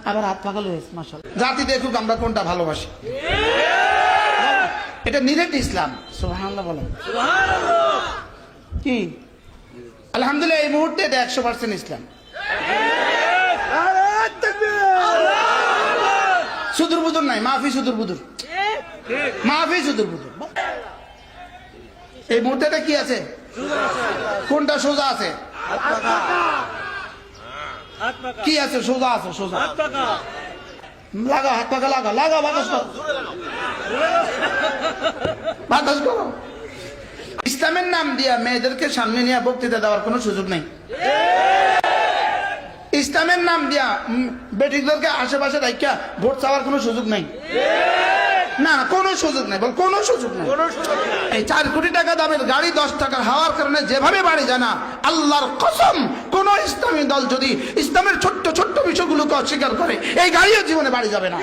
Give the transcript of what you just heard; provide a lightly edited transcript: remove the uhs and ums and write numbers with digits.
আবার হাত পাকালো হয়েছে মাশাআল্লাহ। জাতি দেখুক আমরা কোনটা ভালোবাসি। এটা নিরেট ইসলাম। সুবহানাল্লাহ বলেন। সুবহানাল্লাহ। কি আলহামদুলিল্লাহ এই মুহূর্তে এটা 100% ইসলাম। সুদূর বুদুর নাই, মাফি সুদূর বুদুর, মাফি সুদূর বুদুর। এই মুহূর্তে এটা কি আছে? কোনটা সোজা আছে? কি আছে? সোজা আছে, সোজা। লাগা হাত পাকা, লাগা লাগা, বাতাস করো, বাতাস করো। ইসলামের নাম দিয়া মেয়েদেরকে সামনে নিয়ে বক্তৃতা দেওয়ার কোনো সুযোগ নেই। ইসলামের নাম দিয়া বেটিকদেরকে আশেপাশে রাখিয়া ভোট চাওয়ার কোনো সুযোগ নেই। না না, কোনো সুযোগ নেই, বল কোনো সুযোগ নেই। এই 4 কোটি টাকা দামের গাড়ি 10 টাকার হাওয়ার কারণে যেভাবে বাড়ি যায় না, আল্লাহর কসম কোন ইসলামী দল যদি ইসলামের ছোট্ট ছোট্ট বিষয়গুলোকে অস্বীকার করে, এই গাড়িও জীবনে বাড়ি যাবে না।